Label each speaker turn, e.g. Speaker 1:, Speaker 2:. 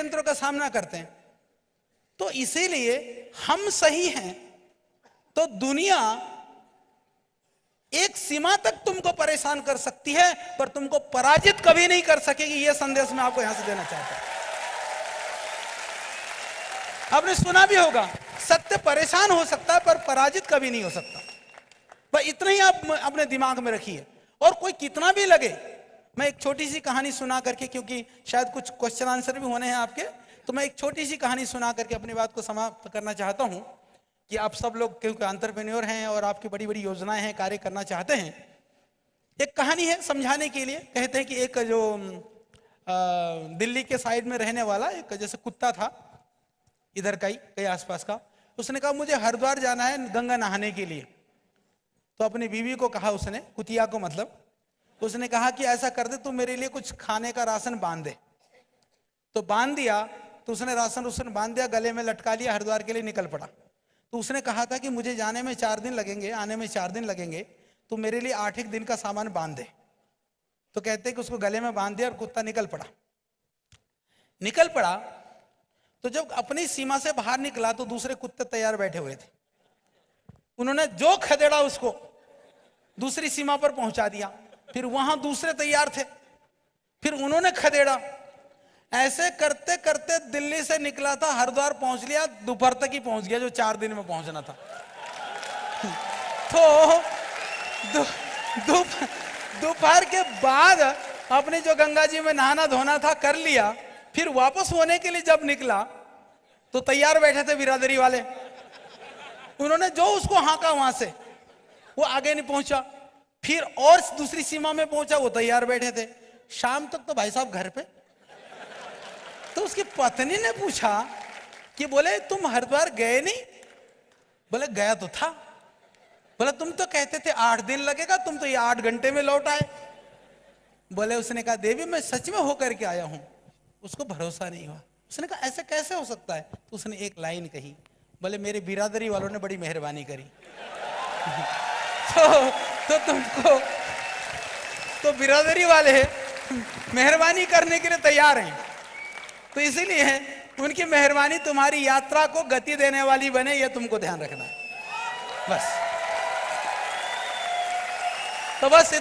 Speaker 1: षड्यंत्रों का सामना करते हैं। तो इसीलिए हम सही हैं तो दुनिया एक सीमा तक तुमको परेशान कर सकती है, पर तुमको पराजित कभी नहीं कर सकेगी। यह संदेश मैं आपको यहां से देना चाहता हूं। आपने सुना भी होगा, सत्य परेशान हो सकता है पर पराजित कभी नहीं हो सकता। पर इतना ही आप अपने दिमाग में रखिए। और कोई कितना भी लगे, मैं एक छोटी सी कहानी सुना करके, क्योंकि शायद कुछ क्वेश्चन आंसर भी होने हैं आपके, तो मैं एक छोटी सी कहानी सुना करके अपनी बात को समाप्त करना चाहता हूं कि आप सब लोग क्योंकि एंटरप्रेन्योर हैं और आपकी बड़ी बड़ी योजनाएं हैं, कार्य करना चाहते हैं। एक कहानी है समझाने के लिए। कहते हैं कि एक जो दिल्ली के साइड में रहने वाला एक जैसे कुत्ता था, इधर का ही कई आसपास का, उसने कहा मुझे हरिद्वार जाना है गंगा नहाने के लिए। तो अपनी बीवी को कहा उसने, कुतिया को मतलब, उसने कहा कि ऐसा कर दे, तू मेरे लिए कुछ खाने का राशन बांध दे। तो बांध दिया, तो उसने राशन बांध दिया, गले में लटका लिया, हरिद्वार के लिए निकल पड़ा। तो उसने कहा था कि मुझे जाने में 4 दिन लगेंगे, आने में 4 दिन लगेंगे, तो मेरे लिए 8 दिन का सामान बांध दे। तो कहते हैं कि उसको गले में बांध दिया और कुत्ता निकल पड़ा। तो जब अपनी सीमा से बाहर निकला तो दूसरे कुत्ते तैयार बैठे हुए थे। उन्होंने जो खदेड़ा उसको दूसरी सीमा पर पहुंचा दिया। फिर वहां दूसरे तैयार थे, फिर उन्होंने खदेड़ा। ऐसे करते करते दिल्ली से निकला था, हरिद्वार पहुंच लिया, दोपहर तक ही पहुंच गया जो 4 दिन में पहुंचना था। तो दोपहर के बाद अपने जो गंगा जी में नहाना धोना था कर लिया। फिर वापस होने के लिए जब निकला तो तैयार बैठे थे बिरादरी वाले। उन्होंने जो उसको हाँका वहां से, वो आगे नहीं पहुंचा। फिर और दूसरी सीमा में पहुंचा, वो तैयार बैठे थे। शाम तक तो भाई साहब घर पे। तो उसकी पत्नी ने पूछा कि बोले तुम हरिद्वार गए नहीं? बोले गया तो था। बोले तुम तो कहते थे 8 दिन लगेगा, तुम तो ये 8 घंटे में लौट आए। बोले, उसने कहा देवी मैं सच में होकर के आया हूं। उसको भरोसा नहीं हुआ। उसने कहा ऐसे कैसे हो सकता है? तो उसने एक लाइन कही, बोले मेरे बिरादरी वालों ने बड़ी मेहरबानी करी। तो तुमको तो बिरादरी वाले मेहरबानी करने के लिए तैयार हैं, तो इसीलिए उनकी मेहरबानी तुम्हारी यात्रा को गति देने वाली बने, ये तुमको ध्यान रखना है बस। तो बस